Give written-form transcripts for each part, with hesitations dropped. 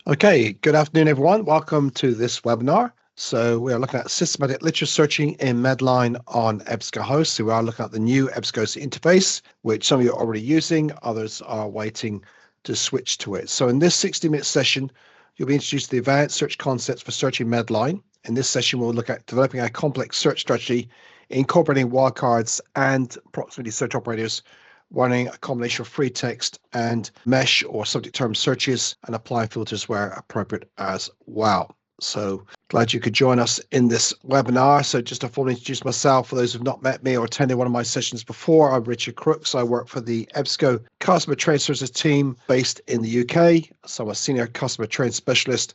Okay, good afternoon, everyone. Welcome to this webinar. So we are looking at systematic literature searching in MEDLINE on EBSCOhost. So we are looking at the new EBSCO interface, which some of you are already using, others are waiting to switch to it. So in this 60-minute session, you'll be introduced to the advanced search concepts for searching MEDLINE. In this session, we'll look at developing a complex search strategy, incorporating wildcards and proximity search operators, running a combination of free text and mesh or subject term searches, and applying filters where appropriate as well. So glad you could join us in this webinar. So just to formally introduce myself, for those who've not met me or attended one of my sessions before, I'm Richard Crooks. I work for the EBSCO Customer Trade Services team based in the UK. So I'm a senior customer trade specialist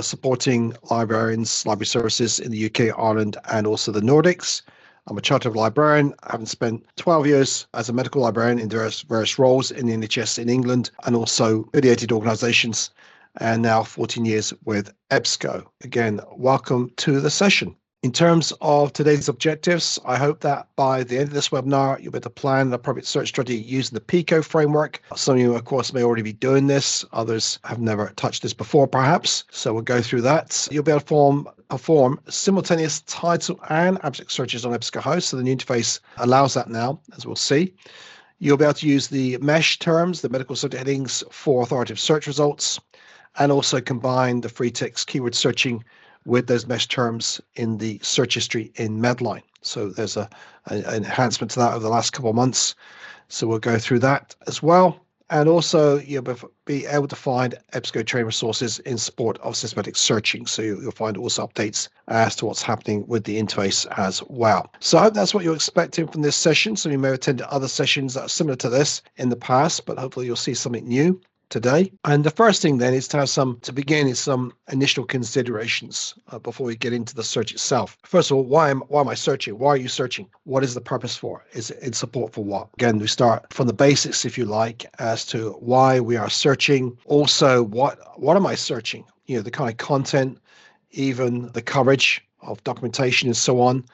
supporting librarians, library services in the UK, Ireland, and also the Nordics. I'm a chartered librarian, having spent 12 years as a medical librarian in various roles in the NHS in England and also affiliated organisations, and now 14 years with EBSCO. Again, welcome to the session. In terms of today's objectives, I hope that by the end of this webinar, you'll be able to plan an appropriate search strategy using the PICO framework. Some of you, of course, may already be doing this. Others have never touched this before, perhaps. So we'll go through that. You'll be able to perform simultaneous title and abstract searches on EBSCOhost. So the new interface allows that now, as we'll see. You'll be able to use the mesh terms, the medical subject headings, for authoritative search results, and also combine the free text keyword searching with those mesh terms in the search history in MEDLINE. So there's an enhancement to that over the last couple of months. So we'll go through that as well. And also you'll be able to find EBSCO training resources in support of systematic searching. So you'll find also updates as to what's happening with the interface as well. So I hope that's what you're expecting from this session. So you may have attended other sessions that are similar to this in the past, but hopefully you'll see something new today. And the first thing then is to have some initial considerations before we get into the search itself. First of all, why am I searching? Why are you searching? What is the purpose for? Is it in support for what? Again, we start from the basics, if you like, as to why we are searching. Also, what am I searching? You know, the kind of content, even the coverage of documentation and so on.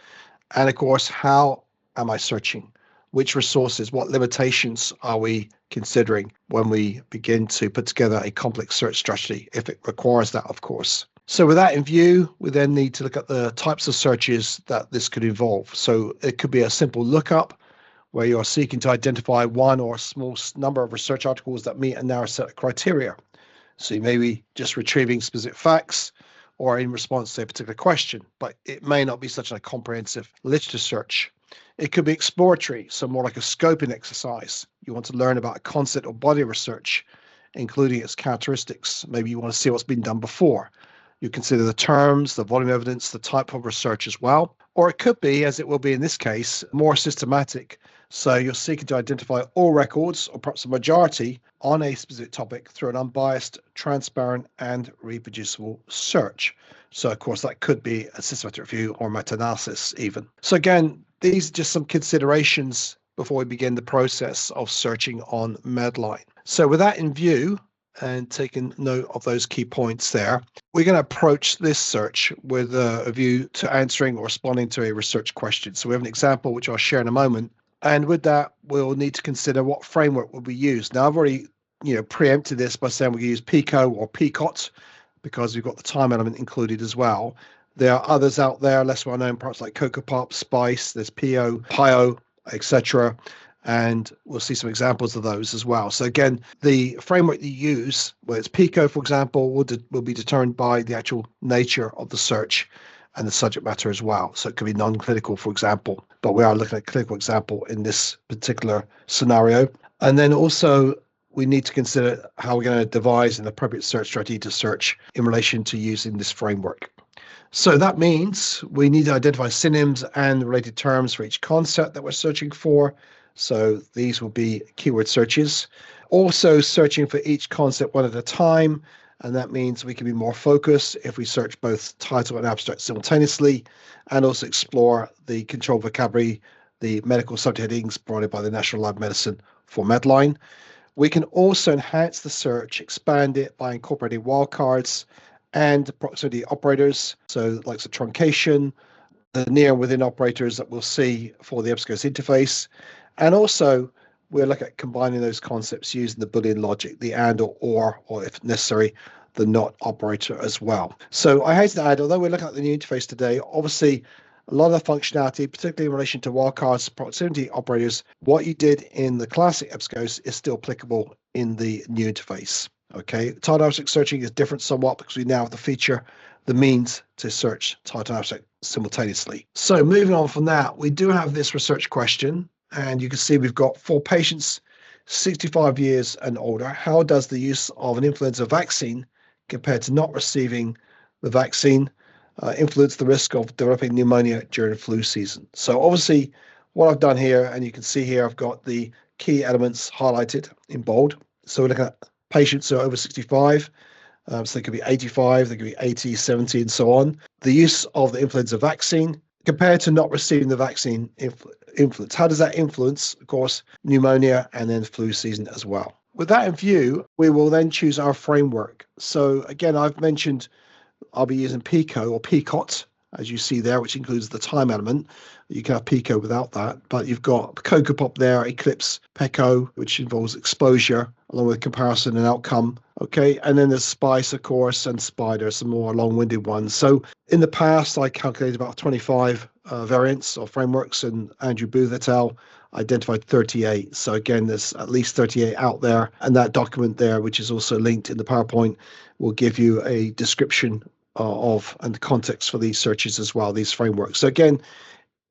And of course, how am I searching? Which resources, what limitations are we considering when we begin to put together a complex search strategy, if it requires that, of course. So with that in view, we then need to look at the types of searches that this could involve. So it could be a simple lookup where you're seeking to identify one or a small number of research articles that meet a narrow set of criteria. So you may be just retrieving specific facts or in response to a particular question, but it may not be such a comprehensive literature search. It could be exploratory, so more like a scoping exercise. You want to learn about a concept or body of research, including its characteristics. Maybe you want to see what's been done before. You consider the terms, the volume of evidence, the type of research as well. Or it could be, as it will be in this case, more systematic. So you're seeking to identify all records, or perhaps a majority, on a specific topic through an unbiased, transparent, and reproducible search. So, of course, that could be a systematic review or meta-analysis even. So again, these are just some considerations before we begin the process of searching on MEDLINE. So with that in view, and taking note of those key points there, we're going to approach this search with a view to answering or responding to a research question. So we have an example which I'll share in a moment. And with that, we'll need to consider what framework will be used. Now, I've already preempted this by saying we use PICO or PICOT because we've got the time element included as well. There are others out there, less well-known, perhaps like CocoaPop, Spice, there's PIO, etc. And we'll see some examples of those as well. So again, the framework you use, whether it's PICO, for example, will be determined by the actual nature of the search and the subject matter as well. So it could be non-clinical, for example, but we are looking at a clinical example in this particular scenario. And then also, we need to consider how we're going to devise an appropriate search strategy to search in relation to using this framework. So that means we need to identify synonyms and related terms for each concept that we're searching for. So these will be keyword searches. Also searching for each concept one at a time. And that means we can be more focused if we search both title and abstract simultaneously, and also explore the controlled vocabulary, the medical subject headings provided by the National Lab of Medicine for MEDLINE. We can also enhance the search, expand it by incorporating wildcards and proximity operators, so like the truncation, the near and within operators that we'll see for the EBSCO interface. And also, we'll look at combining those concepts using the Boolean logic, the and or if necessary, the not operator as well. So I hasten to add, although we're looking at the new interface today, obviously a lot of the functionality, particularly in relation to wildcards, proximity operators, what you did in the classic EBSCOs is still applicable in the new interface. Okay, title abstract searching is different somewhat because we now have the feature, the means to search title abstract simultaneously. So moving on from that, we do have this research question, and you can see we've got for patients 65 years and older, how does the use of an influenza vaccine compared to not receiving the vaccine influence the risk of developing pneumonia during flu season? So obviously what I've done here, and you can see here, I've got the key elements highlighted in bold. So we're looking at patients who are over 65, so they could be 85, they could be 80, 70, and so on. The use of the influenza vaccine compared to not receiving the vaccine influence. How does that influence, of course, pneumonia and then flu season as well? With that in view, we will then choose our framework. So again, I've mentioned I'll be using PICO or PICOT, as you see there, which includes the time element. You can have PICO without that, but you've got CocoaPop there, Eclipse, PICO, which involves exposure, along with comparison and outcome. Okay, and then there's SPICE, of course, and SPIDER, some more long-winded ones. So in the past, I calculated about 25 variants or frameworks, and Andrew Booth et al. Identified 38. So again, there's at least 38 out there, and that document there, which is also linked in the PowerPoint, will give you a description of and the context for these searches as well, these frameworks. So again,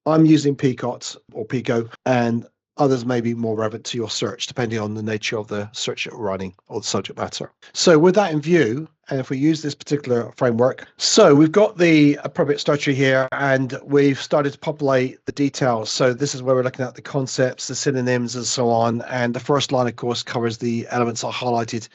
I'm using PICOT or PICO, and others may be more relevant to your search, depending on the nature of the search that we're running or the subject matter. So with that in view, and if we use this particular framework, so we've got the appropriate structure here, and we've started to populate the details. So this is where we're looking at the concepts, the synonyms, and so on. And the first line, of course, covers the elements I highlighted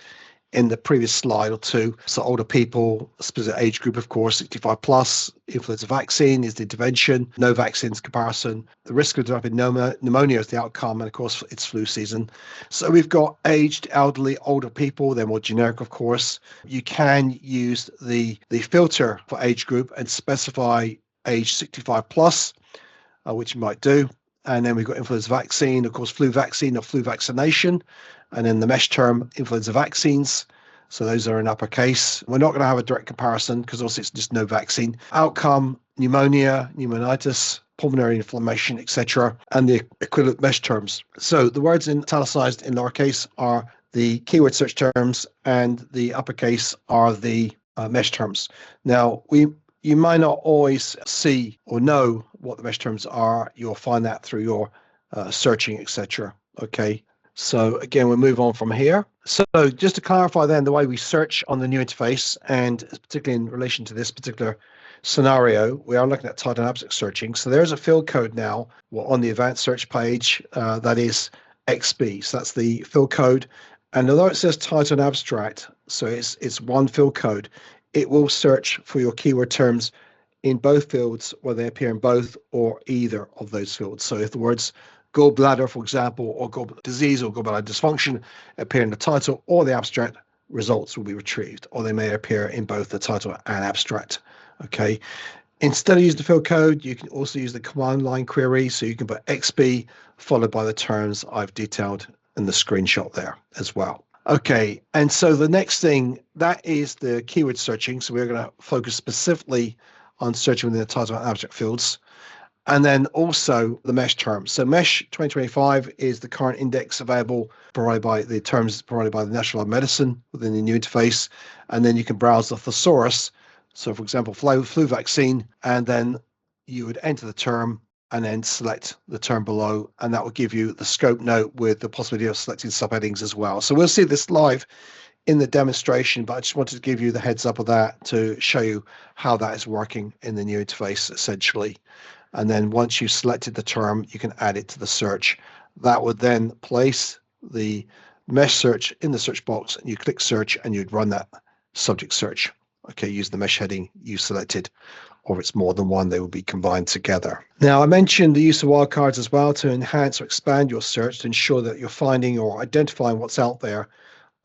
in the previous slide or two. So older people, specific age group, of course, 65 plus, influenza vaccine is the intervention, no vaccines comparison, the risk of developing pneumonia is the outcome, and of course it's flu season. So we've got aged, elderly, older people, they're more generic, of course. You can use the filter for age group and specify age 65 plus, which you might do. And then we've got influenza vaccine, of course, flu vaccine or flu vaccination. And then the mesh term, influenza vaccines. So those are in uppercase. We're not going to have a direct comparison because also it's just no vaccine. Outcome, pneumonia, pneumonitis, pulmonary inflammation, etc. And the equivalent mesh terms. So the words in italicized in lowercase are the keyword search terms, and the uppercase are the mesh terms. Now, you might not always see or know what the mesh terms are. You'll find that through your searching, etc. Okay. So again, we'll move on from here. So just to clarify then the way we search on the new interface, and particularly in relation to this particular scenario, we are looking at title and abstract searching. So there's a field code now on the advanced search page that is XB. So that's the field code. And although it says title and abstract, so it's one field code, it will search for your keyword terms in both fields, whether they appear in both or either of those fields. So if the words gallbladder, for example, or gallbladder disease or gallbladder dysfunction appear in the title or the abstract, results will be retrieved, or they may appear in both the title and abstract. Okay. Instead of using the field code, you can also use the command line query. So you can put XB followed by the terms I've detailed in the screenshot there as well. Okay. And so the next thing, that is the keyword searching. So we're going to focus specifically on searching within the title and abstract fields. And then also the mesh terms. So MESH 2025 is the current index available, provided by the terms provided by the National Lab of Medicine within the new interface. And then you can browse the thesaurus. So for example, flu vaccine, and then you would enter the term and then select the term below, and that will give you the scope note with the possibility of selecting subheadings as well. So we'll see this live in the demonstration, but I just wanted to give you the heads up of that to show you how that is working in the new interface essentially. And then once you've selected the term, you can add it to the search. That would then place the mesh search in the search box, and you click search and you'd run that subject search. Okay, use the mesh heading you selected, or if it's more than one, they will be combined together. Now, I mentioned the use of wildcards as well to enhance or expand your search to ensure that you're finding or identifying what's out there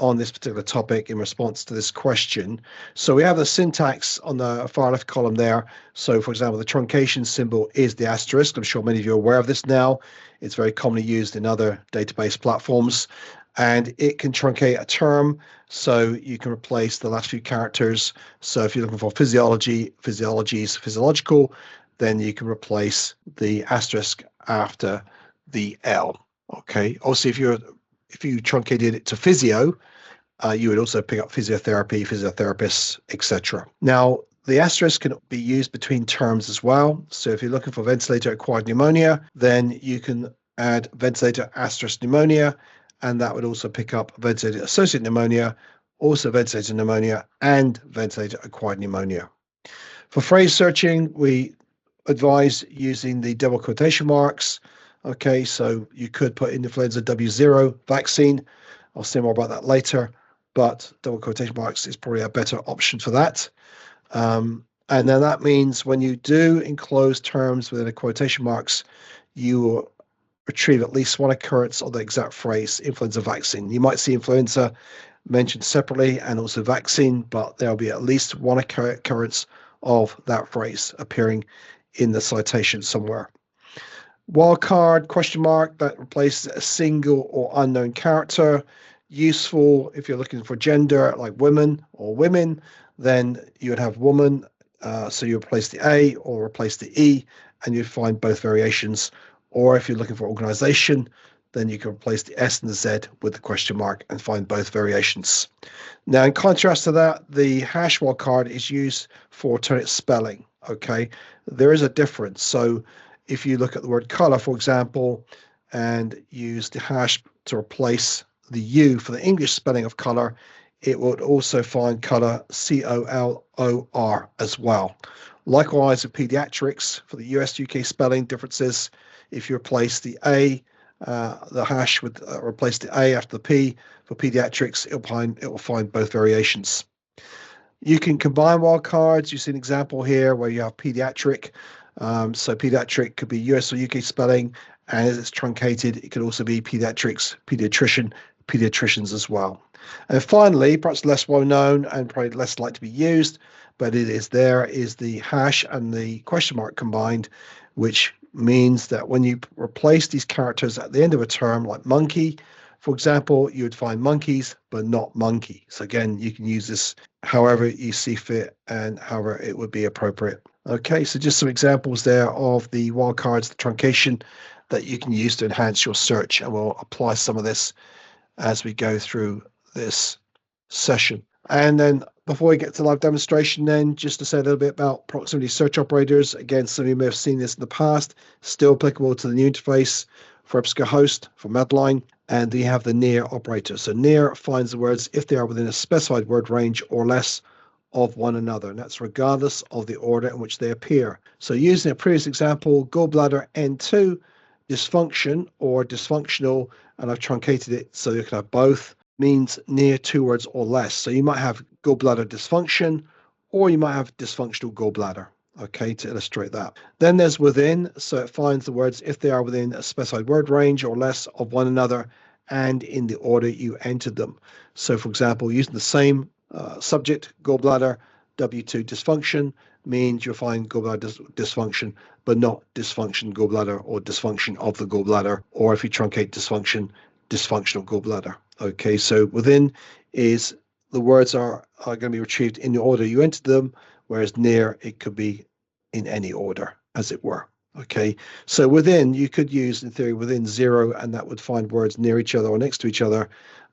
on this particular topic in response to this question. So we have the syntax on the far left column there. So for example, the truncation symbol is the asterisk. I'm sure many of you are aware of this now. It's very commonly used in other database platforms. and it can truncate a term, so you can replace the last few characters. So if you're looking for physiology, physiologies, physiological, then you can replace the asterisk after the L. Okay. Also, if you truncated it to physio, you would also pick up physiotherapy, physiotherapists, etc. Now, the asterisk can be used between terms as well. So if you're looking for ventilator-acquired pneumonia, then you can add ventilator asterisk pneumonia, and that would also pick up ventilator-associated pneumonia, also ventilator pneumonia, and ventilator-acquired pneumonia. For phrase searching, we advise using the double quotation marks. Okay, so you could put influenza W0 vaccine. I'll say more about that later, but double quotation marks is probably a better option for that. And then that means when you do enclose terms within a quotation marks, you will retrieve at least one occurrence of the exact phrase influenza vaccine. You might see influenza mentioned separately and also vaccine, but there'll be at least one occurrence of that phrase appearing in the citation somewhere. Wildcard question mark, that replaces a single or unknown character. Useful if you're looking for gender like women or women, then you would have woman, so you replace the A or replace the E, and you'd find both variations. Or if you're looking for organization, then you can replace the S and the Z with the question mark and find both variations. Now, in contrast to that, the hash wildcard is used for alternate spelling. Okay, there is a difference. So if you look at the word color, for example, and use the hash to replace the U for the English spelling of color, it would also find color COLOR as well. Likewise with pediatrics, for the US-UK spelling differences, if you replace the A, the hash would replace the A after the P. For pediatrics, it will find both variations. You can combine wildcards. You see an example here where you have pediatric. So pediatric could be US or UK spelling, and as it's truncated, it could also be pediatrics, pediatrician, pediatricians as well. And finally, perhaps less well known and probably less likely to be used, but it is there, is the hash and the question mark combined, which means that when you replace these characters at the end of a term, like monkey, for example, you would find monkeys, but not monkey. So again, you can use this however you see fit and however it would be appropriate. Okay, so just some examples there of the wildcards, the truncation that you can use to enhance your search, and we'll apply some of this as we go through this session. And then before we get to live demonstration, then just to say a little bit about proximity search operators. Again, some of you may have seen this in the past, still applicable to the new interface for EBSCOhost, for MEDLINE, and we have the near operator. So near finds the words if they are within a specified word range or less of one another, and that's regardless of the order in which they appear. So using a previous example, gallbladder N2, dysfunction or dysfunctional, and I've truncated it so you can have both, means near two words or less. So you might have gallbladder dysfunction, or you might have dysfunctional gallbladder, okay, to illustrate that. Then there's within, so it finds the words if they are within a specified word range or less of one another and in the order you entered them. So for example, using the same subject, gallbladder, W2 dysfunction, means you'll find gallbladder dysfunction, but not dysfunction gallbladder or dysfunction of the gallbladder, or if you truncate dysfunction, dysfunctional gallbladder. Okay, so within is the words are going to be retrieved in the order you entered them, whereas near, it could be in any order, as it were. Okay, so within, you could use, in theory, within 0, and that would find words near each other or next to each other.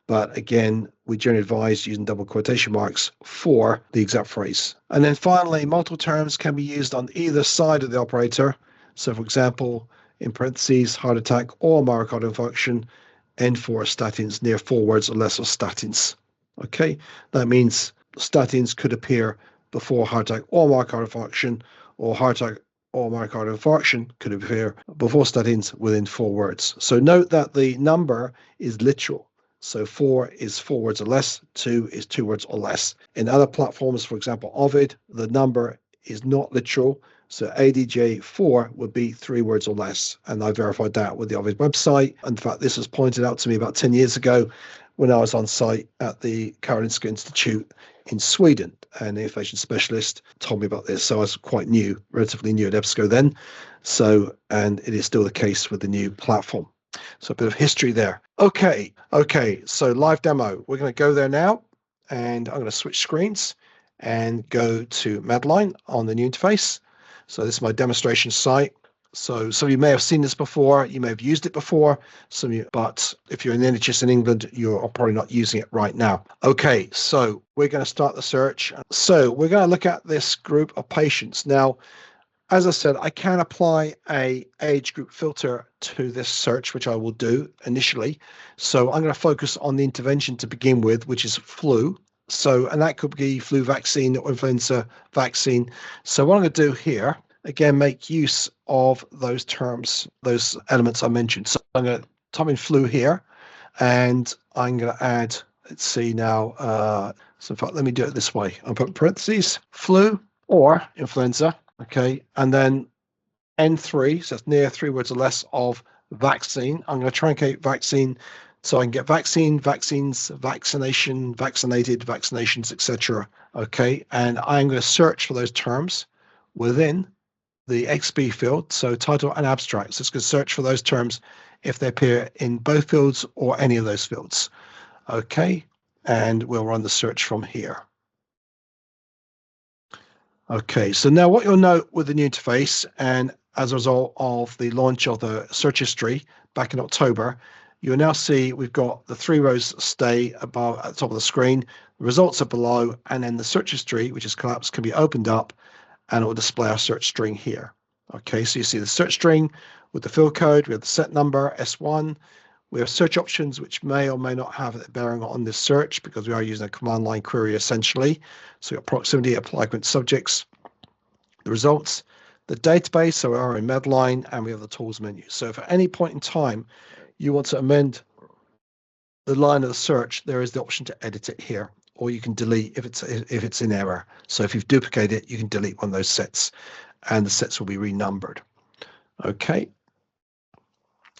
But again, we generally advise using double quotation marks for the exact phrase. And then finally, multiple terms can be used on either side of the operator. So for example, in parentheses, heart attack or myocardial infarction, N4 statins, near 4 words or less of statins. Okay, that means statins could appear before heart attack or myocardial infarction, or heart attack or myocardial infarction could appear before statins within 4 words. So note that the number is literal. So 4 is 4 words or less, 2 is 2 words or less. In other platforms, for example, Ovid, the number is not literal. So ADJ4 would be 3 words or less. And I verified that with the Ovid website. In fact, this was pointed out to me about 10 years ago when I was on site at the Karolinska Institute in Sweden. And the information specialist told me about this. So I was quite new, relatively new at EBSCO then. So, and it is still the case with the new platform. So a bit of history there. Okay, so live demo. We're going to go there now, and I'm going to switch screens and go to MEDLINE on the new interface. So this is my demonstration site. So some of you may have seen this before, you may have used it before, some of you, but if you're in the NHS in England, you're probably not using it right now. Okay, so we're going to start the search. So we're going to look at this group of patients. Now, as I said, I can apply a age group filter to this search, which I will do initially. So I'm going to focus on the intervention to begin with, which is flu. So, and that could be flu vaccine or influenza vaccine. So what I'm going to do here, again, make use of those terms, those elements I mentioned. So I'm going to type in flu here, and I'm going to add, let's see now, so in fact, let me do it this way. I'll put parentheses, flu or influenza. Okay, and then N3, so that's near 3 words or less of vaccine. I'm going to truncate vaccine so I can get vaccine, vaccines, vaccination, vaccinated, vaccinations, etc. Okay, and I'm going to search for those terms within the XB field, so title and abstract. So it's going to search for those terms if they appear in both fields or any of those fields. Okay, and we'll run the search from here. Okay, so now what you'll note with the new interface, and as a result of the launch of the search history back in October, you'll now see we've got the 3 rows stay above at the top of the screen, the results are below, and then the search history, which is collapsed, can be opened up, and it will display our search string here. Okay, so you see the search string with the field code, we have the set number, S1, we have search options which may or may not have a bearing on this search because we are using a command line query essentially. So we've got proximity, applicant subjects, the results, the database, so we are in MEDLINE, and we have the tools menu. So if at any point in time you want to amend the line of the search, there is the option to edit it here, or you can delete if it's in error. So if you've duplicated it, you can delete one of those sets, and the sets will be renumbered. Okay.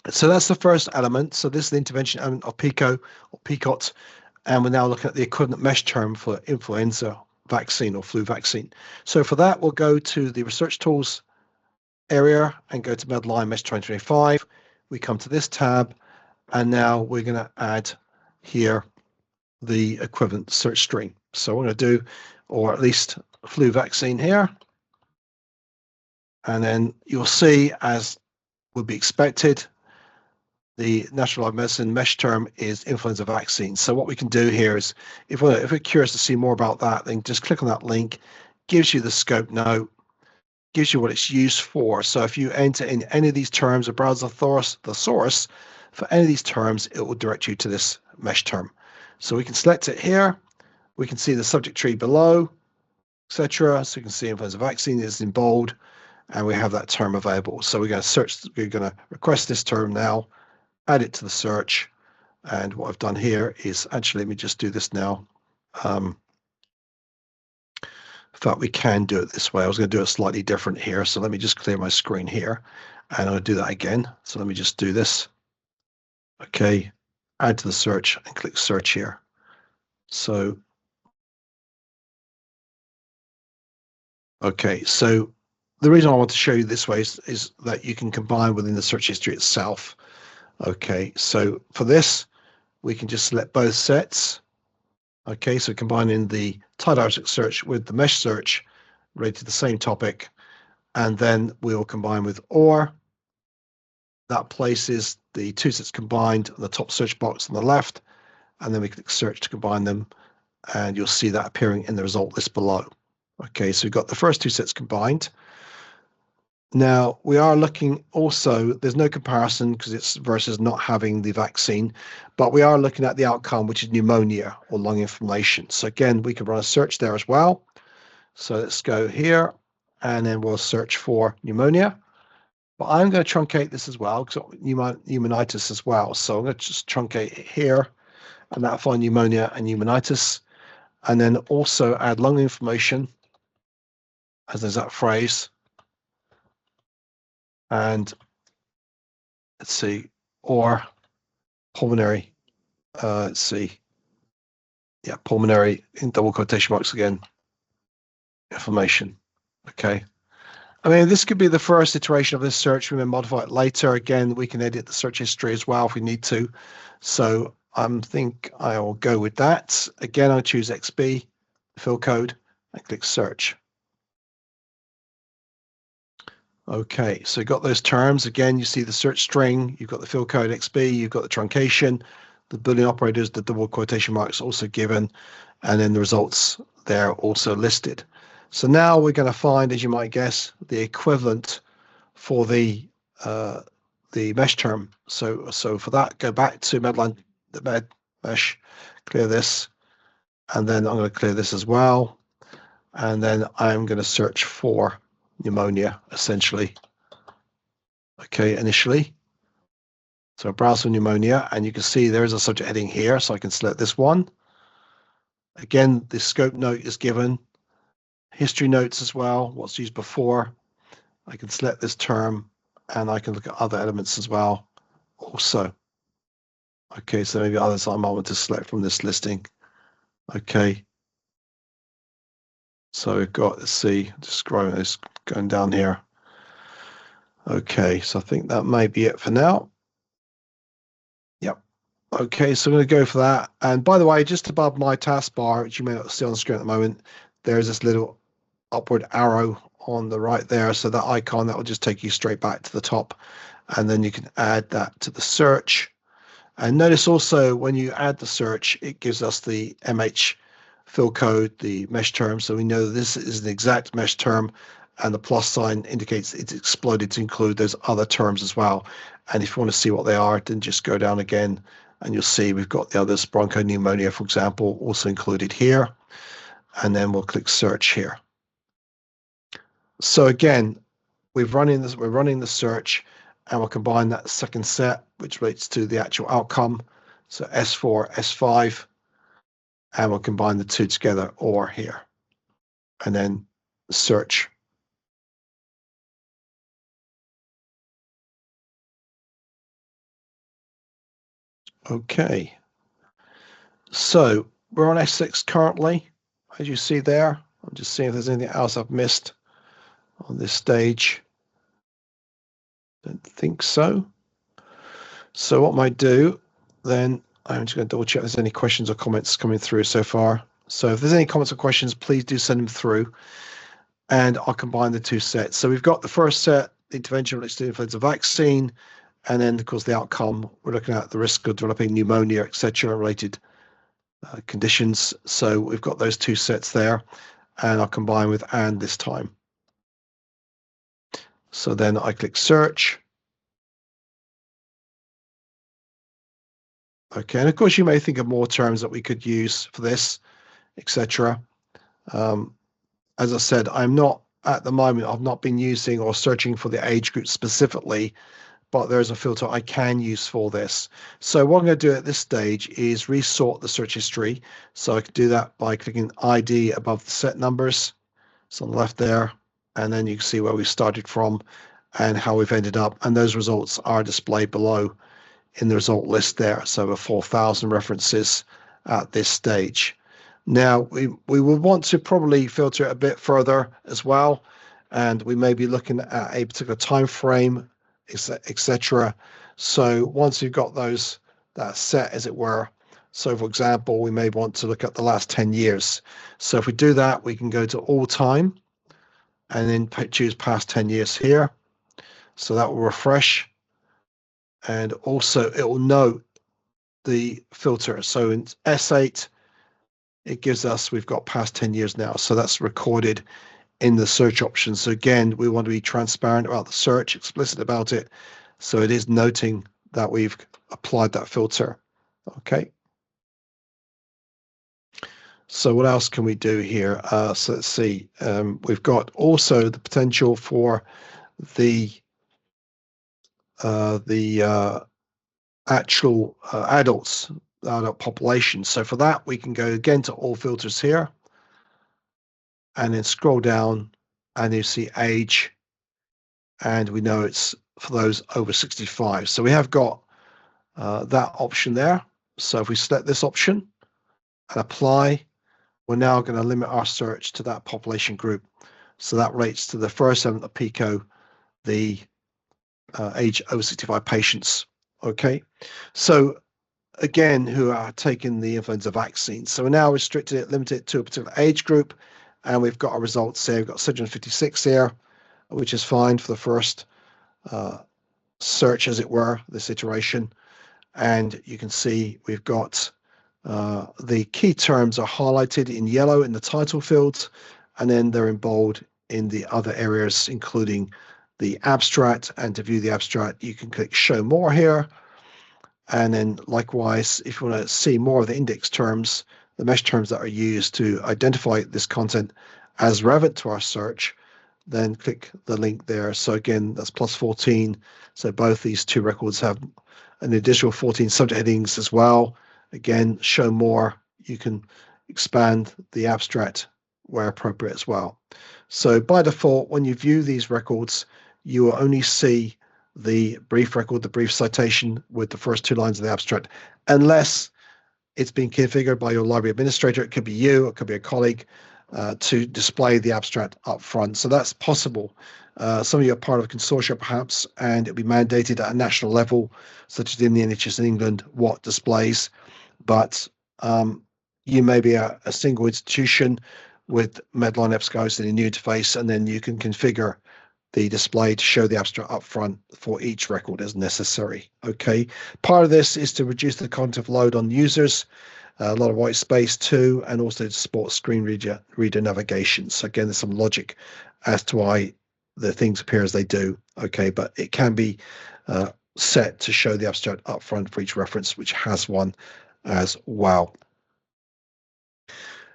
So that's the first element. So this is the intervention element of PICO or PICOT, and we're now looking at the equivalent mesh term for influenza vaccine or flu vaccine. So for that, we'll go to the research tools area and go to MEDLINE Mesh 2025. We come to this tab, and now we're going to add here the equivalent search string. So we're going to do, or at least flu vaccine here, and then you'll see, as would be expected, the natural life medicine mesh term is influenza vaccine. So what we can do here is, if we're curious to see more about that, then just click on that link, gives you the scope note, gives you what it's used for. So if you enter in any of these terms or browse the source for any of these terms, it will direct you to this mesh term. So we can select it here. We can see the subject tree below, etc. So you can see influenza vaccine is in bold, and we have that term available. So we're going to search, we're going to request this term now, add it to the search, and what I've done here is, actually, let me just do this now. In fact, we can do it this way. I was going to do it slightly different here, so let me just clear my screen here, and I'll do that again. So let me just do this. Okay, add to the search and click search here. So, okay, so the reason I want to show you this way is that you can combine within the search history itself. Okay, so for this, we can just select both sets. Okay, so combining the title search with the mesh search related to the same topic, and then we'll combine with OR. That places the 2 sets combined on the top search box on the left, and then we click search to combine them, and you'll see that appearing in the result list below. Okay, so we've got the first 2 sets combined. Now, we are looking also, there's no comparison because it's versus not having the vaccine, but we are looking at the outcome, which is pneumonia or lung inflammation. So again, we can run a search there as well. So let's go here, and then we'll search for pneumonia. But I'm going to truncate this as well, because pneumonitis as well. So I'm going to just truncate it here, and that'll find pneumonia and pneumonitis. And then also add lung inflammation, as there's that phrase. And let's see, or pulmonary, let's see, yeah, pulmonary in double quotation marks again, inflammation. Okay, I mean, this could be the first iteration of this search. We may modify it later. Again, we can edit the search history as well if we need to. So I think I'll go with that. Again, I'll choose XB, fill code, and click search. Okay, so you've got those terms. Again, you see the search string, you've got the fill code XB, you've got the truncation, the Boolean operators, the double quotation marks also given, and then the results there also listed. So now we're going to find, as you might guess, the equivalent for the mesh term. So for that, go back to MEDLINE, the mesh, clear this, and then I'm going to clear this as well. And then I'm going to search for pneumonia, essentially. Okay, initially. So browse for pneumonia, and you can see there is a subject heading here, so I can select this one. Again, the scope note is given. History notes as well, what's used before. I can select this term, and I can look at other elements as well also. Okay, so maybe others I might want to select from this listing. Okay. So we've got, let's see, just scrolling this, going down here. Okay, so I think that may be it for now. Yep. Okay, so I'm going to go for that. And by the way, just above my taskbar, which you may not see on the screen at the moment, there's this little upward arrow on the right there. So that icon, that will just take you straight back to the top. And then you can add that to the search. And notice also when you add the search, it gives us the MH fill code, the mesh term. So we know this is an exact mesh term, and the plus sign indicates it's exploded to include those other terms as well. And if you want to see what they are, then just go down again and you'll see we've got the others, bronchopneumonia, for example, also included here. And then we'll click search here. So again, we're running the search, and we'll combine that second set, which relates to the actual outcome. So S4, S5, and we'll combine the two together, or here, and then search. Okay. So we're on S6 currently, as you see there. I'm just seeing if there's anything else I've missed on this stage. Don't think so. So what I might do, then I'm just going to double check if there's any questions or comments coming through so far. So if there's any comments or questions, please do send them through, and I'll combine the two sets. So we've got the first set, the intervention relates to influenza vaccine, and then of course the outcome, we're looking at the risk of developing pneumonia, etc., related conditions. So we've got those two sets there, and I'll combine with and this time. So then I click search. Okay, and of course you may think of more terms that we could use for this, etc. As I said, I'm not at the moment, I've not been using or searching for the age group specifically, but there's a filter I can use for this. So what I'm going to do at this stage is resort the search history. So I can do that by clicking ID above the set numbers. So on the left there, and then you can see where we started from and how we've ended up. And those results are displayed below in the result list there. So over 4,000 references at this stage. Now, we will want to probably filter it a bit further as well. And we may be looking at a particular time frame, etc. So once you've got that set, as it were, so for example, we may want to look at the last 10 years. So if we do that, we can go to all time and then choose past 10 years here. So that will refresh. And also it will note the filter. So in S8, it gives us, we've got past 10 years now. So that's recorded in the search options. So again, we want to be transparent about the search, explicit about it. So it is noting that we've applied that filter. Okay. So what else can we do here? So let's see. We've got also the potential for the actual adult population. So for that, we can go again to all filters here, and then scroll down, and you see age, and we know it's for those over 65. So we have got that option there. So if we select this option and apply, we're now going to limit our search to that population group. So that relates to the first element of PICO, the age over 65 patients. Okay, so again, who are taking the influenza vaccine. So we're now restricted it, limited it to a particular age group, and we've got our results here. We've got 756 here, which is fine for the first search, as it were, this iteration. And you can see we've got the key terms are highlighted in yellow in the title fields, and then they're in bold in the other areas, including the abstract. And to view the abstract, you can click Show More here. And then likewise, if you want to see more of the index terms, the mesh terms that are used to identify this content as relevant to our search, then click the link there. So again, that's plus 14. So both these two records have an additional 14 subject headings as well. Again, show more. You can expand the abstract where appropriate as well. So by default, when you view these records, you will only see the brief record, the brief citation with the first two lines of the abstract, unless it's been configured by your library administrator. It could be you, it could be a colleague, to display the abstract up front. So that's possible. Some of you are part of a consortium perhaps, and it'll be mandated at a national level, such as in the NHS in England, what displays. But you may be a single institution with MEDLINE EBSCOhost in a new interface, and then you can configure the display to show the abstract up front for each record as necessary. Okay, part of this is to reduce the cognitive load on users, a lot of white space too, and also to support screen reader navigation. So again, there's some logic as to why the things appear as they do. Okay, but it can be set to show the abstract up front for each reference, which has one as well.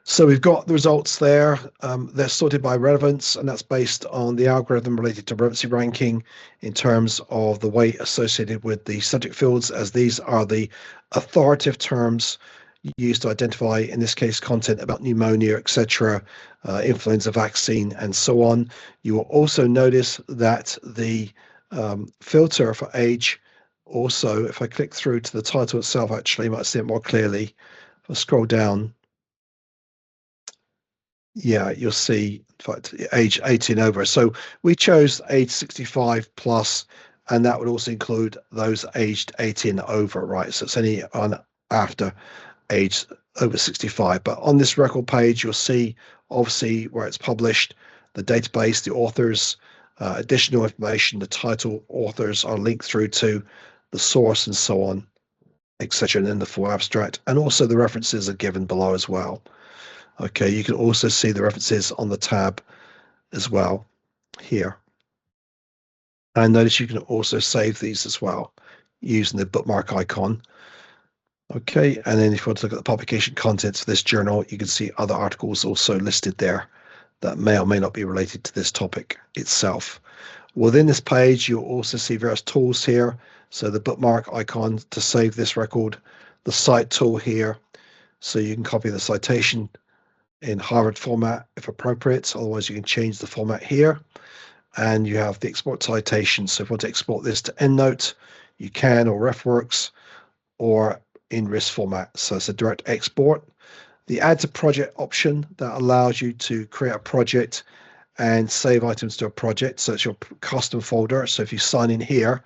So we've got the results there. They're sorted by relevance, and that's based on the algorithm related to relevancy ranking in terms of the weight associated with the subject fields, as these are the authoritative terms used to identify, in this case, content about pneumonia, etc., influenza vaccine, and so on. You will also notice that the filter for age also, if I click through to the title itself, actually, you might see it more clearly. If I scroll down, yeah, you'll see, in fact, age 18 over. So we chose age 65 plus, and that would also include those aged 18 over, right? So it's only on after age over 65. But on this record page, you'll see, obviously, where it's published, the database, the authors, additional information, the title, authors are linked through to the source and so on, etc., and then the full abstract. And also the references are given below as well. Okay, you can also see the references on the tab as well here. And notice you can also save these as well using the bookmark icon. Okay, and then if you want to look at the publication contents of this journal, you can see other articles also listed there that may or may not be related to this topic itself. Within this page, you'll also see various tools here. So the bookmark icon to save this record, the cite tool here, so you can copy the citation in Harvard format if appropriate. Otherwise, you can change the format here. And you have the export citation. So if you want to export this to EndNote, you can, or RefWorks, or in RIS format. So it's a direct export. The Add to Project option that allows you to create a project and save items to a project. So it's your custom folder. So if you sign in here,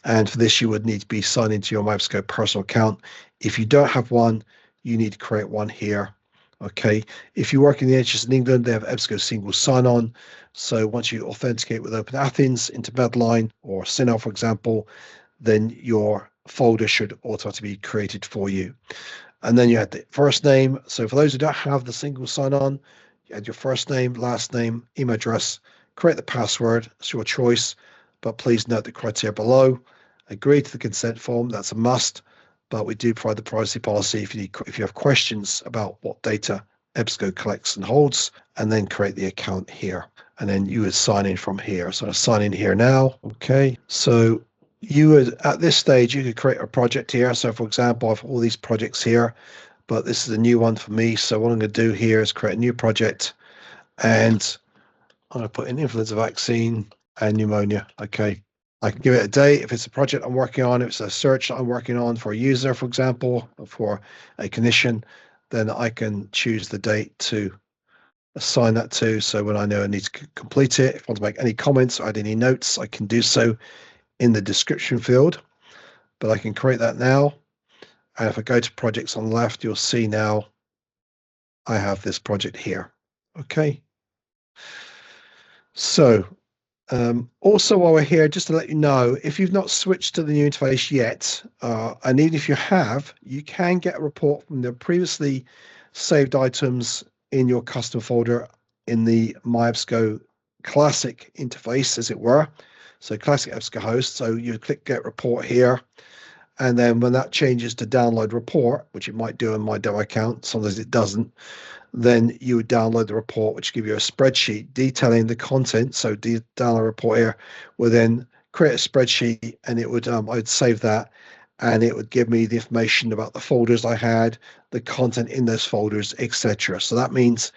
and for this, you would need to be signed into your EBSCO personal account. If you don't have one, you need to create one here. Okay, if you work in the NHS in England, they have EBSCO single sign-on. So once you authenticate with Open Athens into MEDLINE or CINAHL, for example, then your folder should automatically be created for you. And then you add the first name. So for those who don't have the single sign-on, you add your first name, last name, email address, create the password. It's your choice, but please note the criteria below. Agree to the consent form. That's a must. But we do provide the privacy policy if you have questions about what data EBSCO collects and holds, and then create the account here. And then you would sign in from here. So I sign in here now. Okay. So you would, at this stage, you could create a project here. So for example, I have all these projects here, but this is a new one for me. So what I'm going to do here is create a new project, and I'm going to put in influenza vaccine and pneumonia. Okay. I can give it a date if it's a project I'm working on, if it's a search that I'm working on for a user, for example, or for a clinician, then I can choose the date to assign that to, so when I know I need to complete it, if I want to make any comments or add any notes, I can do so in the description field. But I can create that now. And if I go to projects on the left, you'll see now I have this project here. Okay. So also while we're here, just to let you know, if you've not switched to the new interface yet, and even if you have, you can get a report from the previously saved items in your custom folder in the EBSCO classic interface, as it were. So classic EBSCOhost. So you click get report here. And then when that changes to download report, which it might do in my demo account, sometimes it doesn't, then you would download the report, which give you a spreadsheet detailing the content. So download report here will then create a spreadsheet, and it would I'd save that, and it would give me the information about the folders I had, the content in those folders, etc. So that means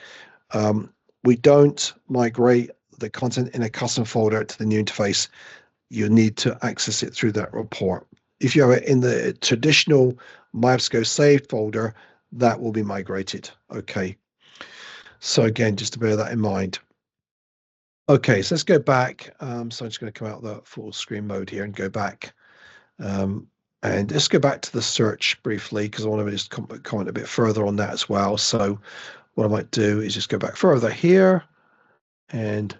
we don't migrate the content in a custom folder to the new interface. You need to access it through that report. If you have it in the traditional EBSCO saved folder, that will be migrated. Okay. So again, just to bear that in mind. Okay, so let's go back. So I'm just going to come out of the full screen mode here and go back. And let's go back to the search briefly, because I want to just comment a bit further on that as well. So what I might do is just go back further here and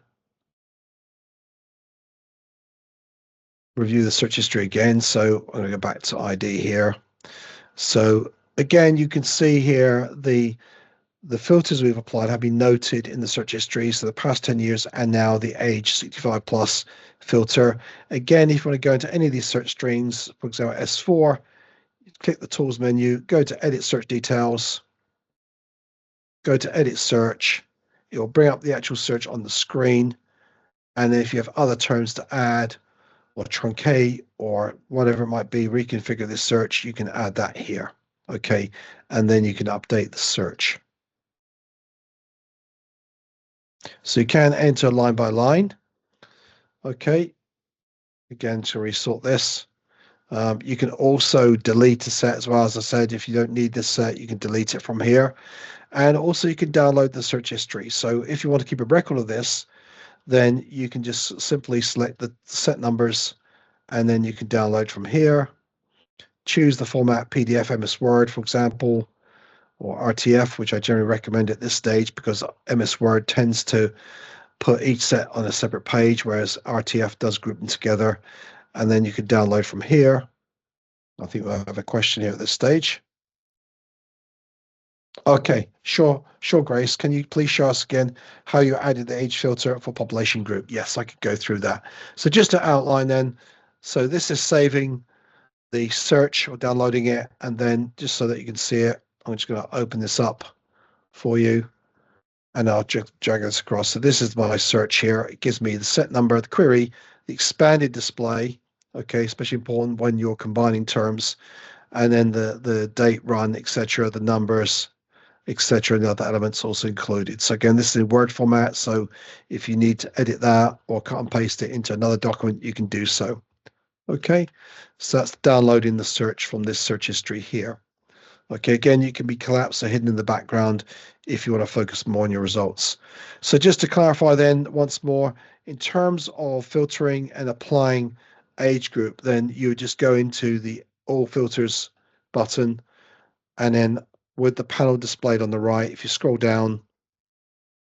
review the search history again. So I'm going to go back to ID here. So again, you can see here the filters we've applied have been noted in the search history, so the past 10 years and now the age 65 plus filter. Again, if you want to go into any of these search strings, for example, S4, click the tools menu, go to edit search details, go to edit search. It will bring up the actual search on the screen. And then if you have other terms to add or truncate or whatever it might be, reconfigure this search, you can add that here. Okay, and then you can update the search. So you can enter line by line. Okay. Again, to resort this. You can also delete a set as well. As I said, if you don't need this set, you can delete it from here. And also you can download the search history. So if you want to keep a record of this, then you can just simply select the set numbers, and then you can download from here. Choose the format PDF, MS Word, for example, or RTF, which I generally recommend at this stage because MS Word tends to put each set on a separate page, whereas RTF does group them together. And then you can download from here. I think we'll have a question here at this stage. Okay, sure, Grace. Can you please show us again how you added the age filter for population group? Yes, I could go through that. So just to outline then, so this is saving the search or downloading it, and then just so that you can see it, I'm just going to open this up for you, and I'll drag this across. So this is my search here. It gives me the set number, the query, the expanded display, okay, especially important when you're combining terms, and then the date run, etc., the numbers, etc., and the other elements also included. So again, this is in Word format, so if you need to edit that or cut and paste it into another document, you can do so. Okay, so that's downloading the search from this search history here. Okay, again, you can be collapsed or hidden in the background if you want to focus more on your results. So just to clarify then, once more, in terms of filtering and applying age group, then you would just go into the All Filters button, and then with the panel displayed on the right, if you scroll down,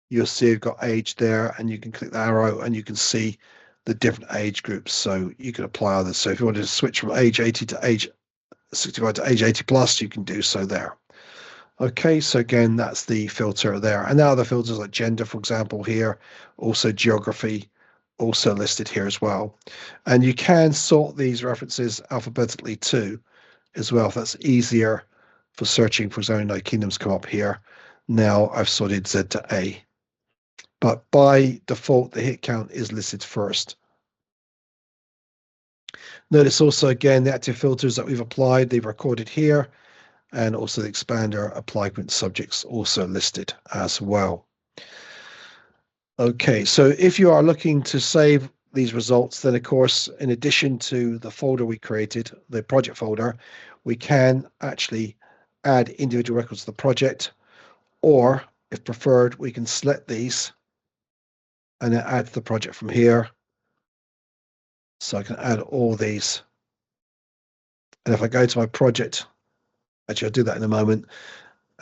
you'll see you've got age there, and you can click the arrow and you can see the different age groups. So you can apply others. So if you wanted to switch from age 80 to age 65 to age 80 plus, you can do so there. Okay, so again, that's the filter there. And now the filters like gender, for example, here, also geography, also listed here as well. And you can sort these references alphabetically too, as well, if that's easier for searching. For example, United Kingdom's come up here. Now I've sorted Z to A. But by default, the hit count is listed first. Notice also, again, the active filters that we've applied, they've recorded here, and also the expander applied subjects also listed as well. Okay, so if you are looking to save these results, then of course, in addition to the folder we created, the project folder, we can actually add individual records to the project, or if preferred, we can select these and then add to the project from here. So I can add all these. And if I go to my project, actually I'll do that in a moment.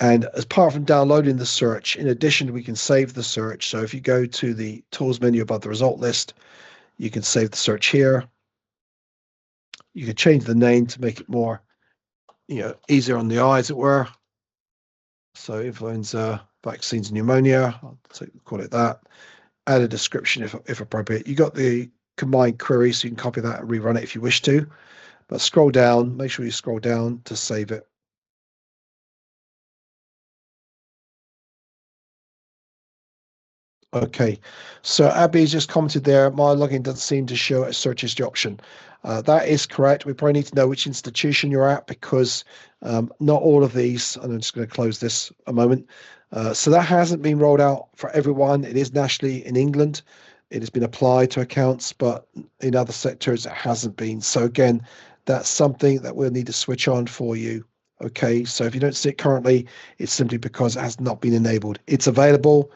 And as part from downloading the search, in addition, we can save the search. So if you go to the tools menu above the result list, you can save the search here. You can change the name to make it more, easier on the eye, as it were. So influenza, vaccines, pneumonia, I'll call it that. Add a description if appropriate. You got the combined query, so you can copy that and rerun it if you wish to. But scroll down, make sure you scroll down to save it. Okay, so Abby's just commented there, my login doesn't seem to show a search history option. That is correct. We probably need to know which institution you're at, because not all of these, and I'm just going to close this a moment. So that hasn't been rolled out for everyone. It is nationally in England. It has been applied to accounts, but in other sectors it hasn't been. So again, that's something that we'll need to switch on for you. Okay, so if you don't see it currently, it's simply because it has not been enabled. It's available.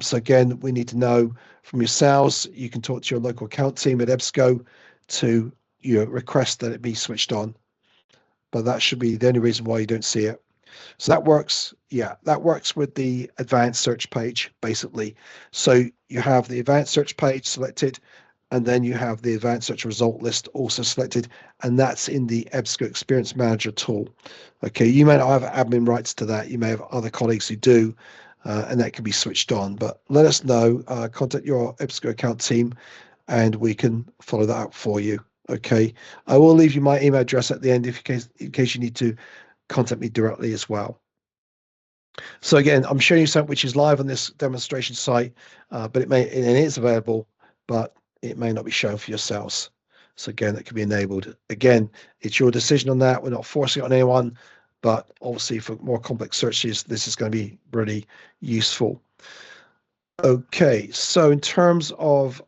So again, we need to know from yourselves. You can talk to your local account team at EBSCO to request that it be switched on. But that should be the only reason why you don't see it. So that works. Yeah, that works with the advanced search page, basically. So you have the advanced search page selected, and then you have the advanced search result list also selected, and that's in the EBSCO Experience Manager tool. Okay, you may not have admin rights to that. You may have other colleagues who do, and that can be switched on. But let us know, contact your EBSCO account team, and we can follow that up for you. Okay, I will leave you my email address at the end in case you need to contact me directly as well. So again, I'm showing you something which is live on this demonstration site, but it is available, but it may not be shown for yourselves. So again, that can be enabled. Again, it's your decision on that. We're not forcing it on anyone, but obviously for more complex searches, this is going to be really useful. Okay, so in terms of,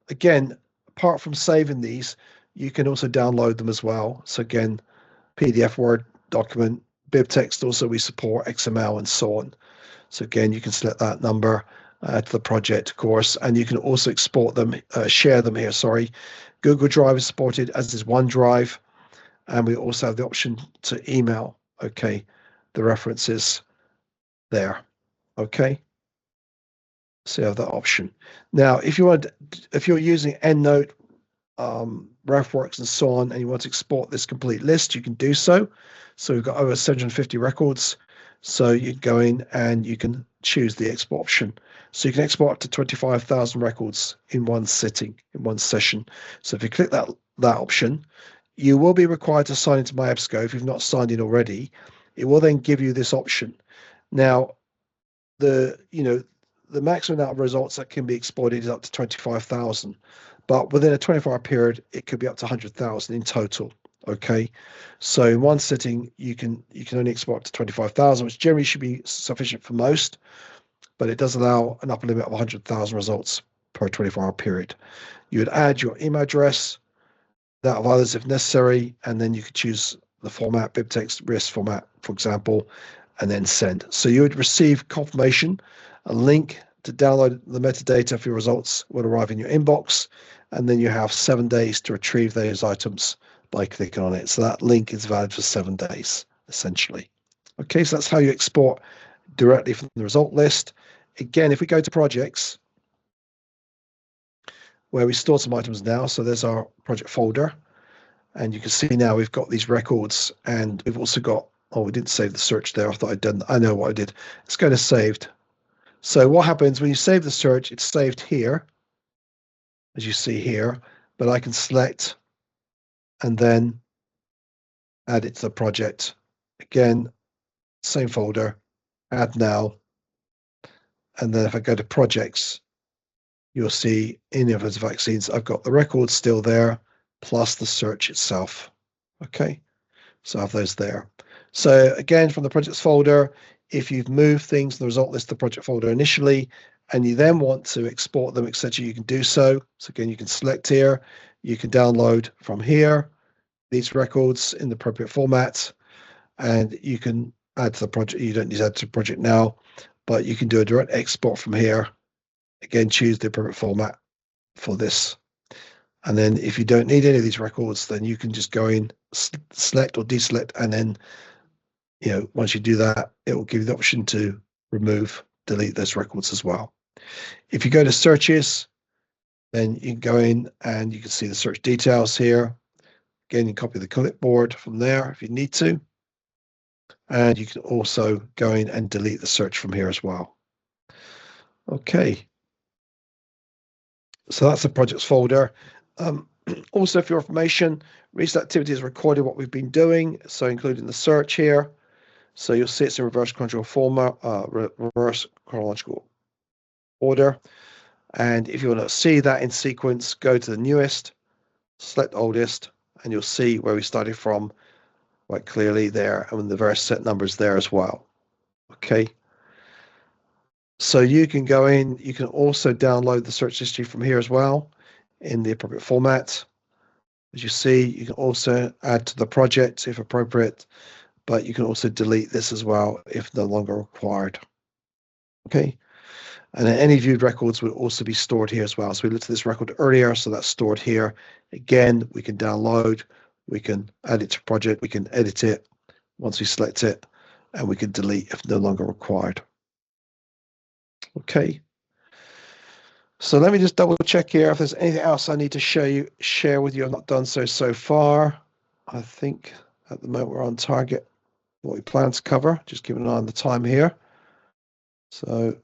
again, apart from saving these, you can also download them as well. So again, PDF, Word document, BibText, also we support XML and so on. So again, you can select that number to the project, of course, and you can also export them, share them here, sorry. Google Drive is supported, as is OneDrive, and we also have the option to email, okay, the references there, okay. So you have that option. Now, if you're using EndNote, RefWorks and so on, and you want to export this complete list, you can do so. So we've got over 750 records. So you go in and you can choose the export option. So you can export up to 25,000 records in one sitting, in one session. So if you click that option, you will be required to sign into My EBSCO if you've not signed in already. It will then give you this option. Now, the maximum amount of results that can be exported is up to 25,000. But within a 24-hour period, it could be up to 100,000 in total. Okay, so in one sitting, you can only export up to 25,000, which generally should be sufficient for most, but it does allow an upper limit of 100,000 results per 24-hour period. You would add your email address, that of others if necessary, and then you could choose the format, BibText, RIS format, for example, and then send. So you would receive confirmation, a link to download the metadata for your results will arrive in your inbox, and then you have 7 days to retrieve those items by clicking on it. So that link is valid for 7 days, essentially. Okay, so that's how you export directly from the result list. Again, if we go to projects, where we store some items now, so there's our project folder, and you can see now we've got these records, and we've also got, oh, we didn't save the search there. I thought I'd done, I know what I did. Let's go to saved. So what happens when you save the search, it's saved here, as you see here, but I can select and then add it to the project. Again, same folder, add now. And then if I go to projects, you'll see in those vaccines, I've got the records still there, plus the search itself. Okay, so I have those there. So again, from the projects folder, if you've moved things in the result list, the project folder initially, and you then want to export them, etc., you can do so. So again, you can select here, you can download from here these records in the appropriate format, and you can add to the project. You don't need to add to the project now, but you can do a direct export from here. Again, choose the appropriate format for this. And then if you don't need any of these records, then you can just go in, select or deselect, and then, once you do that, it will give you the option to remove, delete those records as well. If you go to searches, then you can go in and you can see the search details here. Again, you copy the clipboard from there if you need to. And you can also go in and delete the search from here as well. Okay. So that's the projects folder. Also, for your information, recent activity has recorded what we've been doing, so including the search here. So you'll see it's in reverse chronological order. And if you want to see that in sequence, go to the newest, select oldest, and you'll see where we started from quite clearly there, and the various set numbers there as well. Okay. So you can go in, you can also download the search history from here as well in the appropriate format. As you see, you can also add to the project if appropriate, but you can also delete this as well if no longer required. Okay. And then any viewed records will also be stored here as well. So we looked at this record earlier, so that's stored here. Again, we can download, we can add it to project, we can edit it once we select it, and we can delete if no longer required. Okay. So let me just double check here if there's anything else I need to share with you. I've not done so far. I think at the moment we're on target what we plan to cover. Just keeping an eye on the time here. So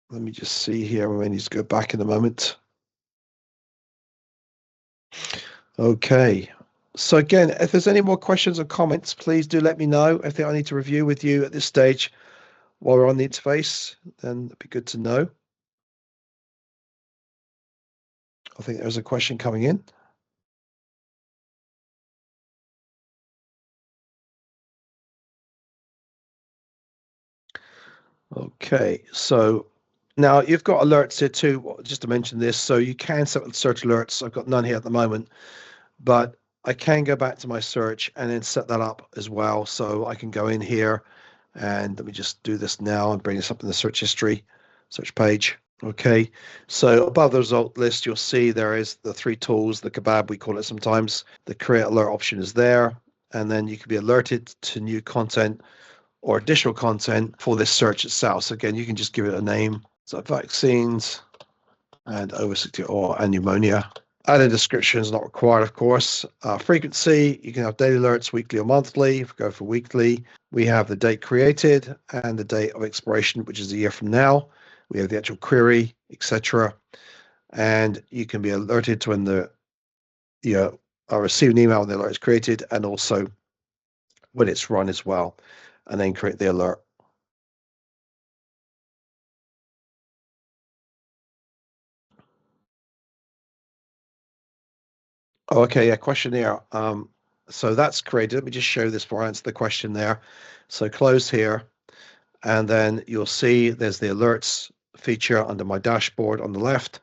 let me just see here. We may need to go back in a moment. Okay. So again, if there's any more questions or comments, please do let me know. If I need to review with you at this stage while we're on the interface, then it'd be good to know. I think there's a question coming in. Okay, so now you've got alerts here too, just to mention this. So you can set up search alerts. I've got none here at the moment, but I can go back to my search and then set that up as well. So I can go in here and let me just do this now and bring this up in the search history, search page. Okay, so above the result list, you'll see there is the 3 tools, the kebab, we call it sometimes. The create alert option is there, and then you can be alerted to new content or additional content for this search itself. So again, you can just give it a name. So vaccines and over 60 and pneumonia. Added description is not required, of course. Frequency, you can have daily alerts, weekly or monthly. If we go for weekly, we have the date created and the date of expiration, which is a year from now. We have the actual query, etc. And you can be alerted to when I receive an email when the alert is created and also when it's run as well, and then create the alert. Okay, yeah, question here. So that's created. Let me just show this before I answer the question there. So close here, and then you'll see there's the alerts feature under my dashboard on the left,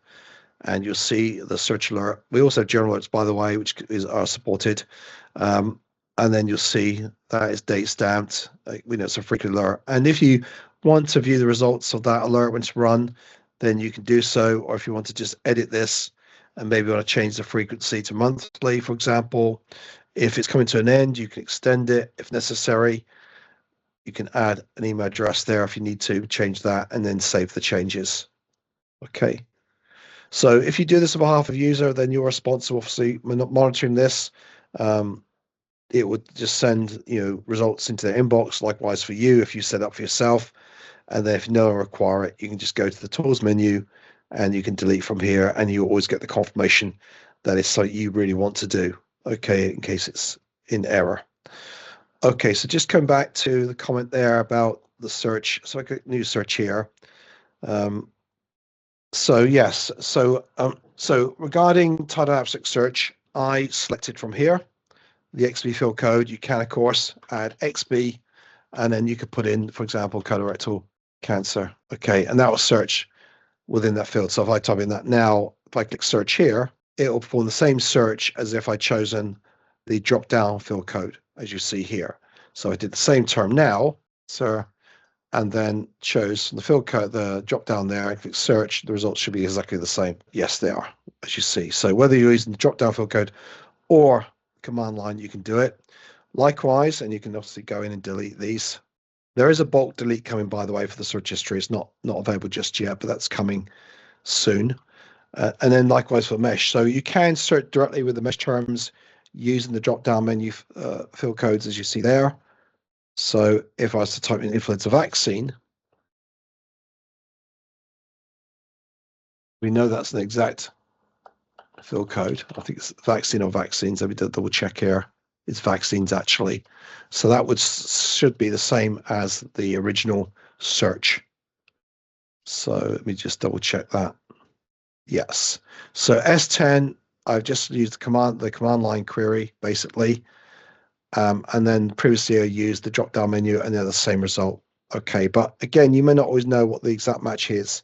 and you'll see the search alert. We also have general alerts, by the way, which are supported. And then you'll see that is date stamped. It's a frequent alert. And if you want to view the results of that alert when it's run, then you can do so. Or if you want to just edit this and maybe want to change the frequency to monthly, for example, if it's coming to an end, you can extend it if necessary. You can add an email address there if you need to change that and then save the changes. Okay. So if you do this on behalf of a user, then you're responsible for monitoring this. It would just send results into their inbox. Likewise for you, if you set up for yourself, and then if you no longer require it, you can just go to the tools menu and you can delete from here, and you always get the confirmation that it's something you really want to do. Okay, in case it's in error. Okay, so just come back to the comment there about the search. So I click new search here. So yes, so regarding title abstract search, I selected from here the XB field code. You can, of course, add XB, and then you could put in, for example, colorectal cancer. Okay, and that will search within that field. So if I type in that now, if I click search here, it will perform the same search as if I'd chosen the drop-down field code, as you see here. So I did the same term now, sir, and then chose the field code, the drop down there, and click search, the results should be exactly the same. Yes, they are, as you see. So whether you're using the drop down field code or command line, you can do it. Likewise, and you can obviously go in and delete these. There is a bulk delete coming, by the way, for the search history. It's not available just yet, but that's coming soon. And then likewise for mesh. So you can search directly with the mesh terms using the drop-down menu field codes as you see there. So if I was to type in influenza vaccine, we know that's an exact field code. I think it's vaccine or vaccines. Let me double check here. It's vaccines actually. So that should be the same as the original search. So let me just double check that. Yes. So S10, I've just used the command line query basically. And then previously I used the drop down menu and they're the same result. Okay, but again, you may not always know what the exact match is.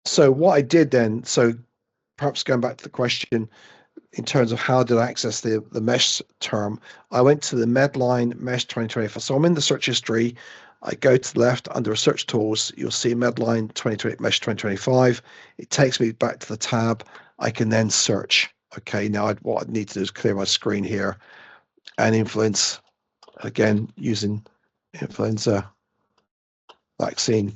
So what I did then, so perhaps going back to the question in terms of how did I access the mesh term, I went to the MEDLINE mesh 2025. So I'm in the search history. I go to the left under search tools, you'll see MEDLINE 2020 mesh 2025. It takes me back to the tab. I can then search. Okay, now what I need to do is clear my screen here and influence, again, using influenza vaccines.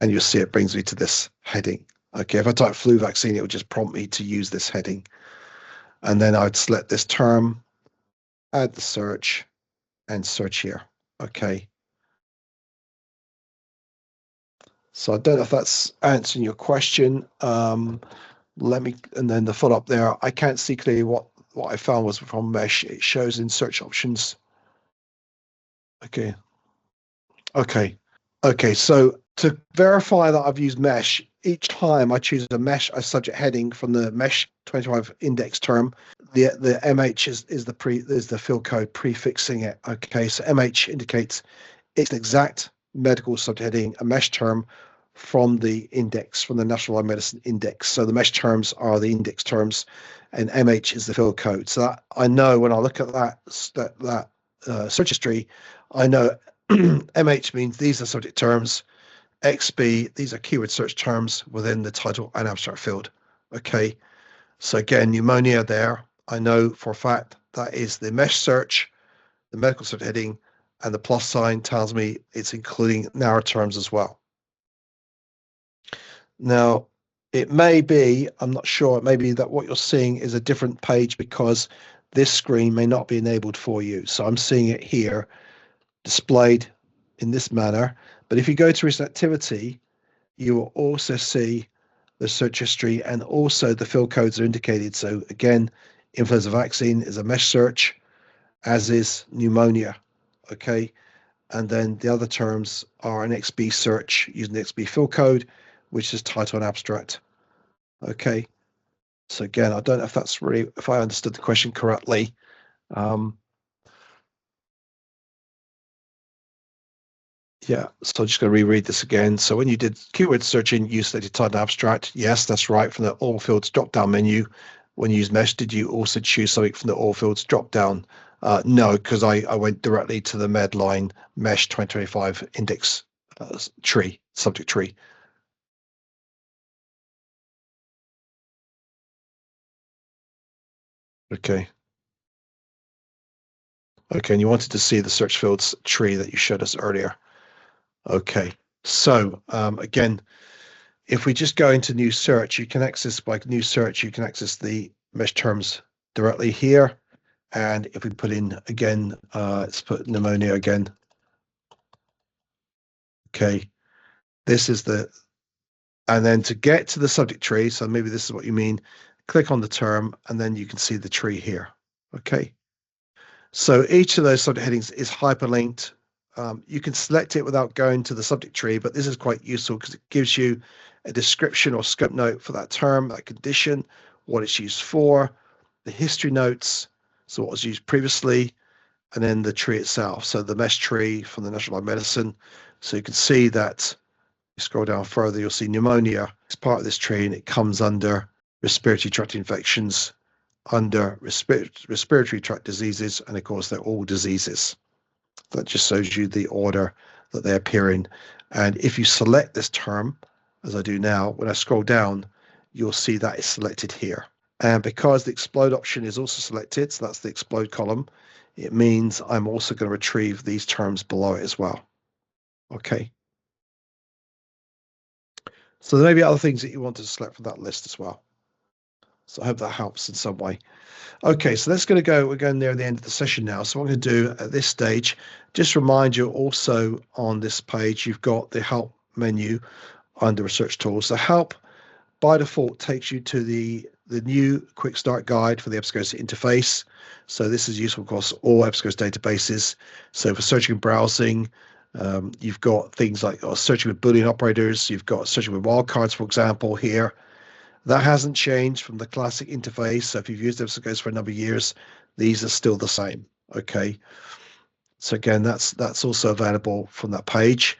And you'll see it brings me to this heading. Okay, if I type flu vaccine, it will just prompt me to use this heading. And then I'd select this term, add the search, and search here. Okay. So I don't know if that's answering your question. And then the follow-up there, I can't see clearly what I found was from mesh. It shows in search options. Okay. So to verify that I've used mesh, each time I choose a subject heading from the mesh 25 index term, the MH is the field code prefixing it. Okay, so MH indicates it's an exact medical subheading, a mesh term from the index, from the National Allied Medicine Index. So the mesh terms are the index terms, and MH is the field code. So that I know when I look at that search history, I know MH means these are subject terms. XB, these are keyword search terms within the title and abstract field. Okay, so again, pneumonia there, I know for a fact that is the mesh search, the medical search heading, and the plus sign tells me it's including narrow terms as well. Now, it may be, I'm not sure, it may be that what you're seeing is a different page because this screen may not be enabled for you. So I'm seeing it here displayed in this manner. But if you go to recent activity, you will also see the search history and also the field codes are indicated. So again, influenza vaccine is a mesh search, as is pneumonia. Okay. And then the other terms are an XB search using the XB field code, which is title and abstract. Okay. So again, I don't know if that's really, if I understood the question correctly. Yeah, so I'm just going to reread this again. So when you did keyword searching, you selected title and abstract. Yes, that's right. From the all fields drop-down menu, when you use mesh, did you also choose something from the all fields drop-down? No, because I went directly to the MEDLINE mesh 2025 index tree, subject tree. Okay. Okay, and you wanted to see the search fields tree that you showed us earlier. Okay, so again, if we just go into new search, you can access by new search, you can access the mesh terms directly here. And if we put in again, let's put pneumonia again. Okay, this is and then to get to the subject tree, so maybe this is what you mean, click on the term and then you can see the tree here. Okay, so each of those subject headings is hyperlinked. You can select it without going to the subject tree, but this is quite useful because it gives you a description or scope note for that term, that condition, what it's used for, the history notes, so what was used previously, and then the tree itself. So the mesh tree from the National Allied Medicine. So you can see that, you scroll down further, you'll see pneumonia is part of this tree and it comes under respiratory tract infections under respiratory tract diseases, and of course they're all diseases. That just shows you the order that they appear in. And if you select this term, as I do now, when I scroll down, you'll see that is selected here. And because the explode option is also selected, so that's the explode column, it means I'm also going to retrieve these terms below it as well. Okay. So there may be other things that you want to select from that list as well. So I hope that helps in some way. Okay, so we're going near the end of the session now. So what I'm going to do at this stage, just remind you also on this page, you've got the help menu under research tools. So help by default takes you to the new quick start guide for the EBSCO interface. So this is useful across all EBSCO databases. So for searching and browsing, you've got things like searching with Boolean operators, you've got searching with wildcards, for example, here. That hasn't changed from the classic interface. So if you've used EBSCO for a number of years, these are still the same. Okay. So again, that's also available from that page.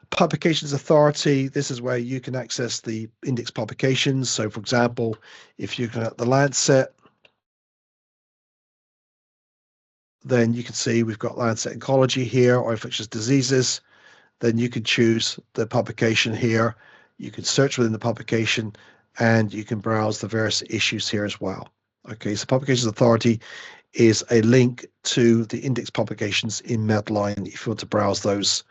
Publications authority, this is where you can access the index publications. So for example, if you're looking at the Lancet, then you can see we've got Lancet Oncology here, or infectious diseases. Then you can choose the publication here. You can search within the publication, and you can browse the various issues here as well. Okay, so Publications Authority is a link to the index publications in MEDLINE if you want to browse those.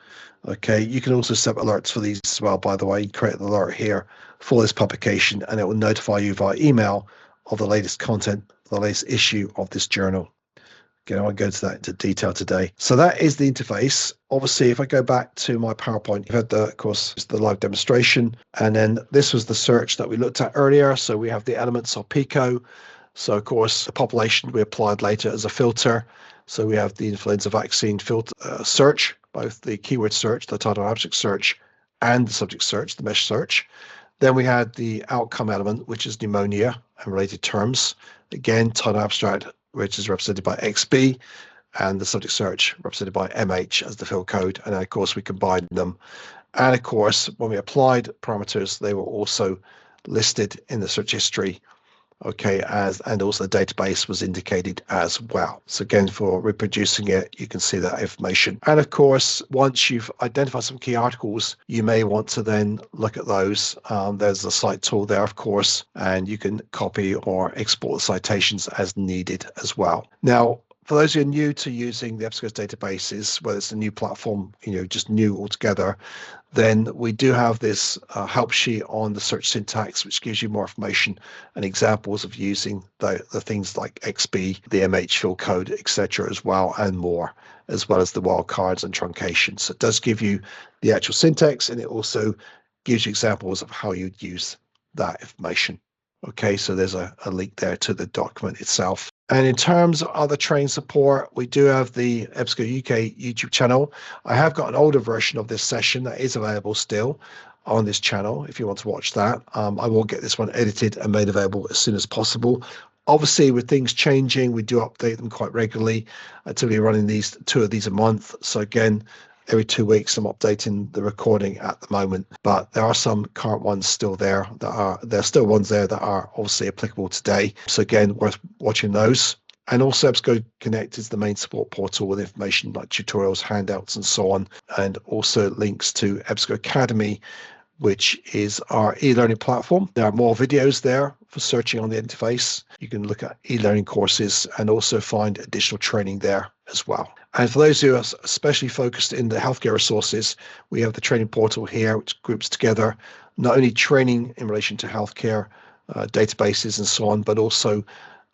Okay, you can also set alerts for these as well, by the way. You create an alert here for this publication, and it will notify you via email of the latest content, the latest issue of this journal. Again, I won't go into that into detail today. So that is the interface. Obviously, if I go back to my PowerPoint, you've had of course, the live demonstration. And then this was the search that we looked at earlier. So we have the elements of PICO. So of course, the population we applied later as a filter. So we have the influenza vaccine filter search, both the keyword search, the title abstract search, and the subject search, the mesh search. Then we had the outcome element, which is pneumonia and related terms. Again, title abstract, which is represented by XB, and the subject search represented by MH as the field code. And then, of course, we combined them. And of course, when we applied parameters, they were also listed in the search history. Okay, and also the database was indicated as well. So again, for reproducing it, you can see that information. And of course, once you've identified some key articles, you may want to then look at those. There's a cite tool there, of course, and you can copy or export the citations as needed as well. Now, for those who are new to using the EBSCO databases, whether it's a new platform, just new altogether, then we do have this help sheet on the search syntax, which gives you more information and examples of using the things like XB, the MH field code, etc. as well, and more, as well as the wildcards and truncation. So it does give you the actual syntax, and it also gives you examples of how you'd use that information. Okay, so there's a link there to the document itself. And in terms of other training support, we do have the EBSCO UK YouTube channel. I have got an older version of this session that is available still on this channel if you want to watch that. I will get this one edited and made available as soon as possible. Obviously, with things changing, we do update them quite regularly. Typically running two of these a month. So again, every 2 weeks, I'm updating the recording at the moment, but there are some current ones still there there are still ones there that are obviously applicable today. So again, worth watching those. And also EBSCO Connect is the main support portal with information like tutorials, handouts, and so on. And also links to EBSCO Academy, which is our e-learning platform. There are more videos there for searching on the interface. You can look at e-learning courses and also find additional training there as well. And for those who are especially focused in the healthcare resources, we have the training portal here, which groups together not only training in relation to healthcare databases and so on, but also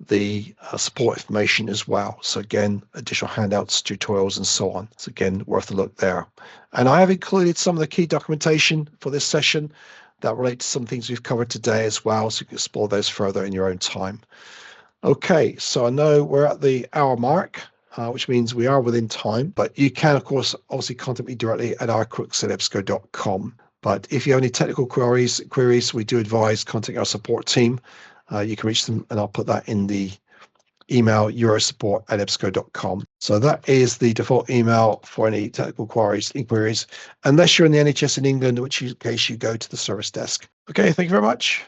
the support information as well. So again, additional handouts, tutorials, and so on. So again, worth a look there. And I have included some of the key documentation for this session that relate to some things we've covered today as well, so you can explore those further in your own time. Okay, so I know we're at the hour mark, which means we are within time, but you can, of course, obviously contact me directly at rcrooks@ebsco.com. But if you have any technical queries, we do advise contact our support team. You can reach them, and I'll put that in the email, eurosupport@ebsco.com. So that is the default email for any technical inquiries, unless you're in the NHS in England, in which case you go to the service desk. Okay, thank you very much.